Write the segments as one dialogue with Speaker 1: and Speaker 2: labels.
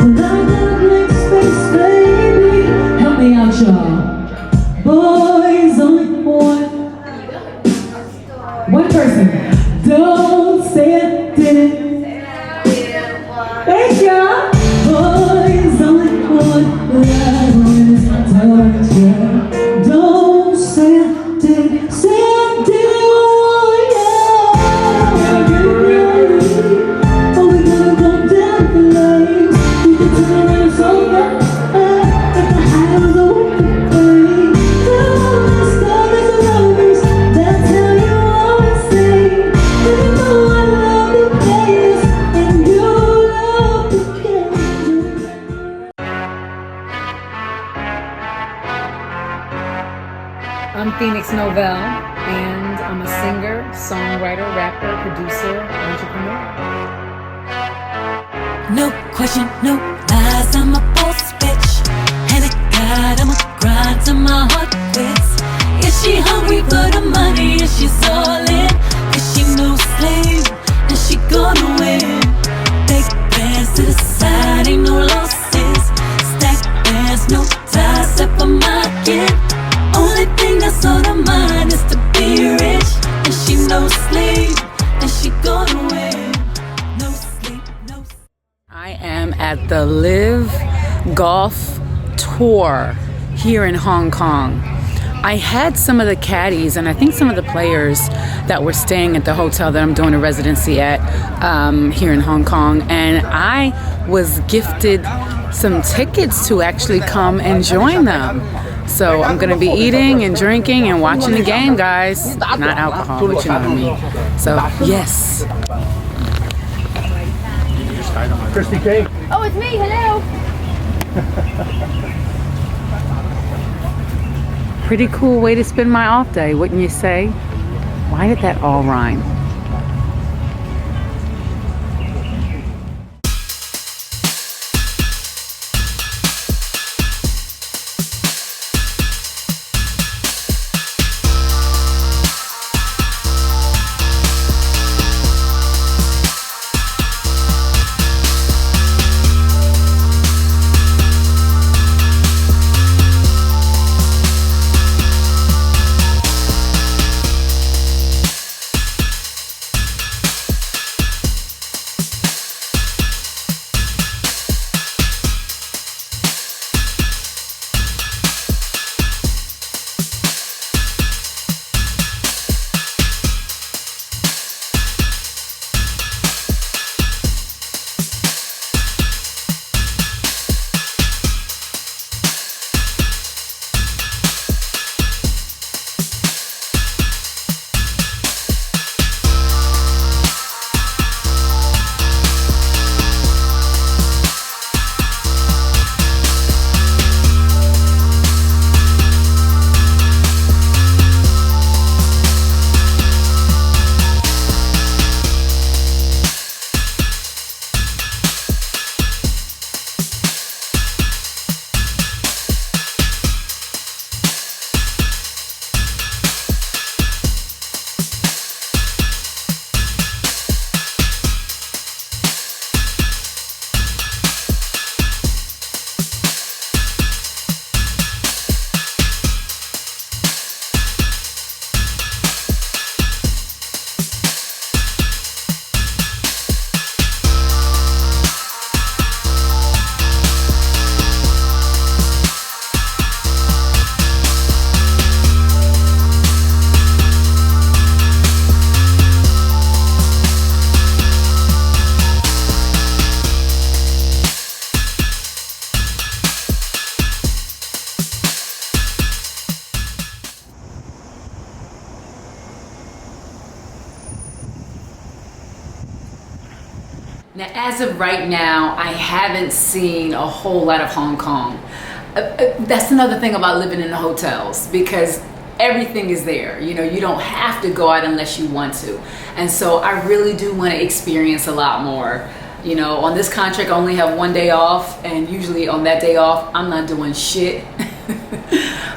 Speaker 1: Tonight I'll make space, baby. Help me out, y'all. Boys only one person. Don't say it, did it. Thank y'all. Boys only one. Don't say it, did it. Say it, did it.
Speaker 2: I'm Phoenix Novell, and I'm a singer, songwriter, rapper, producer, entrepreneur.
Speaker 3: No question, no lies, I'm a boss bitch. And a God, I'm a grind till my heart quits. Is she hungry for the money? Is she all in? Is she no slave? And she gonna win. Big bands to the side, ain't no losses. Stack bands, no ties, except for my kid. Only thing that's on her mind is to be rich. And she no slave, and she gonna win. No sleep, no sleep.
Speaker 2: I am at the LIV Golf Tour here in Hong Kong. I had some of the caddies and I think some of the players that were staying at the hotel that I'm doing a residency at here in Hong Kong, and I was gifted some tickets to actually come and join them. So I'm gonna be eating and drinking and watching the game, guys. Not alcohol, but you know what I mean. So yes.
Speaker 4: Christy K.
Speaker 5: Oh, it's me. Hello.
Speaker 2: Pretty cool way to spend my off day, wouldn't you say? Why did that all rhyme? Now, as of right now, I haven't seen a whole lot of Hong Kong. That's another thing about living in the hotels, because everything is there. You know, you don't have to go out unless you want to. And so I really do want to experience a lot more. You know, on this contract, I only have one day off, and usually on that day off, I'm not doing shit.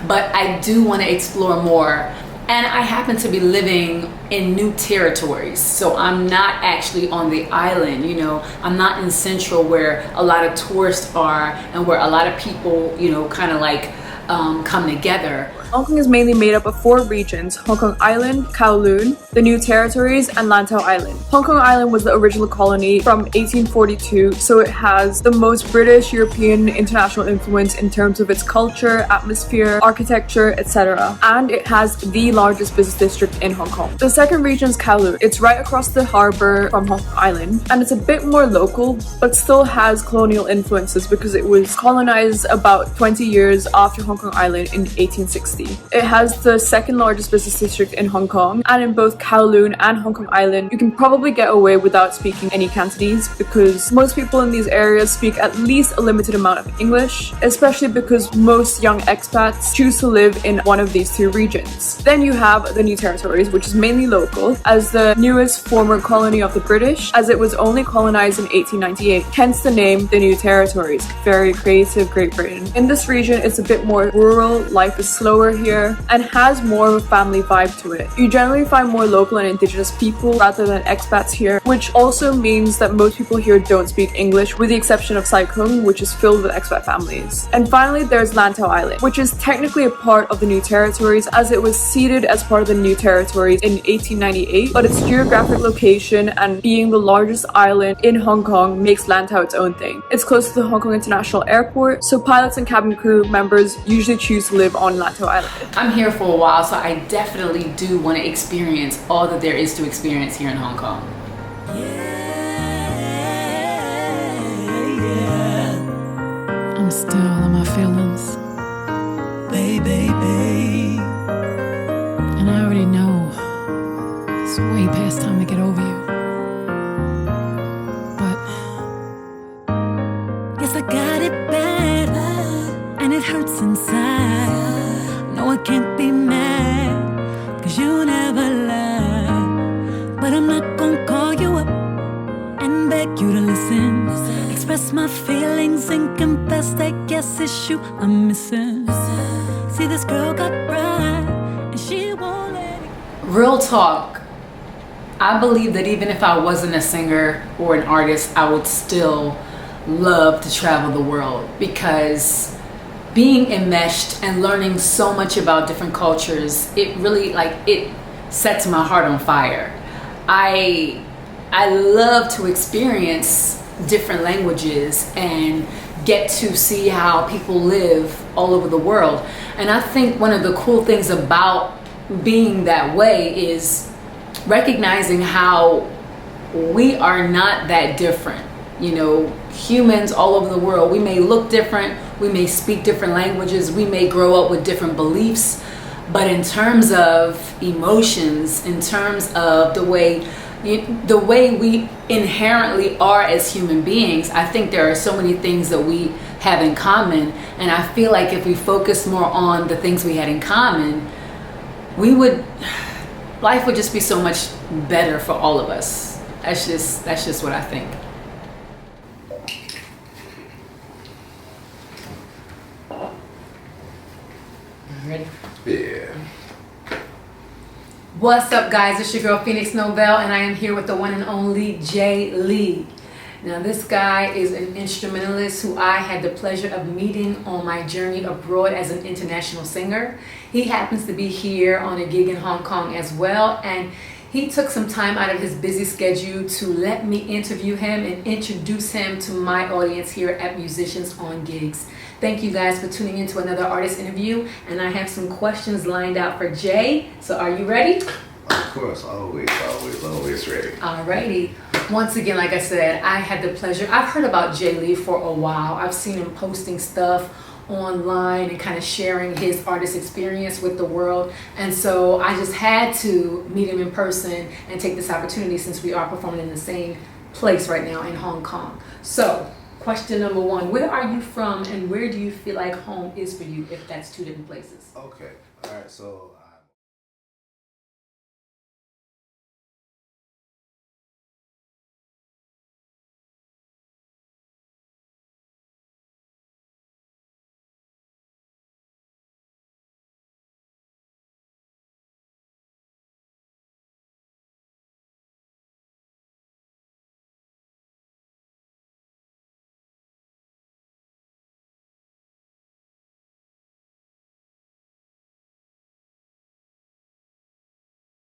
Speaker 2: But I do want to explore more And I happen to be living in new territories. So I'm not actually on the island, you know. I'm not in Central where a lot of tourists are and where a lot of people, you know, kind of like come together.
Speaker 5: Hong Kong is mainly made up of 4 regions: Hong Kong Island, Kowloon, the New Territories, and Lantau Island. Hong Kong Island was the original colony from 1842, so it has the most British, European, international influence in terms of its culture, atmosphere, architecture, etc. And it has the largest business district in Hong Kong. The second region is Kowloon. It's right across the harbour from Hong Kong Island, and it's a bit more local, but still has colonial influences because it was colonized about 20 years after Hong Kong Island in 1860. It has the second largest business district in Hong Kong, and in both Kowloon and Hong Kong Island, you can probably get away without speaking any Cantonese because most people in these areas speak at least a limited amount of English, especially because most young expats choose to live in one of these 2 regions. Then you have the New Territories, which is mainly local, as the newest former colony of the British, as it was only colonized in 1898, hence the name the New Territories. Very creative, Great Britain. In this region, it's a bit more rural, life is slower here, and has more of a family vibe to it. You generally find more local and indigenous people rather than expats here, which also means that most people here don't speak English, with the exception of Sai Kung, which is filled with expat families. And finally, there's Lantau Island, which is technically a part of the New Territories as it was ceded as part of the New Territories in 1898, but its geographic location and being the largest island in Hong Kong makes Lantau its own thing. It's close to the Hong Kong International Airport, so pilots and cabin crew members usually choose to live on Lantau Island.
Speaker 2: I'm here for a while, so I definitely do want to experience all that there is to experience here in Hong Kong. I'm still in my feelings, baby. And I already know it's way past time to get over you. But
Speaker 3: Yes, I got it bad, and it hurts inside. No, I can't be mad, cause you never lie. But I'm not gonna call you up and beg you to listen. Express my feelings and confess that yes, it's you I'm missing. See, this girl got pride, and she won't let it.
Speaker 2: real talk, I believe that even if I wasn't a singer or an artist, I would still love to travel the world, because being enmeshed and learning so much about different cultures, it really it sets my heart on fire. I love to experience different languages and get to see how people live all over the world. And I think one of the cool things about being that way is recognizing how we are not that different. You know, humans all over the world, we may look different, we may speak different languages, we may grow up with different beliefs, but in terms of emotions, in terms of the way we inherently are as human beings, I think there are so many things that we have in common. And I feel like if we focus more on the things we had in common, life would just be so much better for all of us. That's just what I think. Ready?
Speaker 6: Yeah.
Speaker 2: What's up, guys? It's your girl Phoenix Novell, and I am here with the one and only Jay Lee. Now, this guy is an instrumentalist who I had the pleasure of meeting on my journey abroad as an international singer. He happens to be here on a gig in Hong Kong as well, and he took some time out of his busy schedule to let me interview him and introduce him to my audience here at Musicians on Gigs. Thank you guys for tuning into another artist interview, and I have some questions lined out for Jay. So are you ready?
Speaker 6: Of course, always ready.
Speaker 2: Alrighty. Once again, like I said, I had the pleasure. I've heard about Jay Lee for a while. I've seen him posting stuff online and kind of sharing his artist experience with the world. And so I just had to meet him in person and take this opportunity since we are performing in the same place right now in Hong Kong. So, question number one, where are you from and where do you feel like home is for you, if that's two different places?
Speaker 6: Okay. All right. So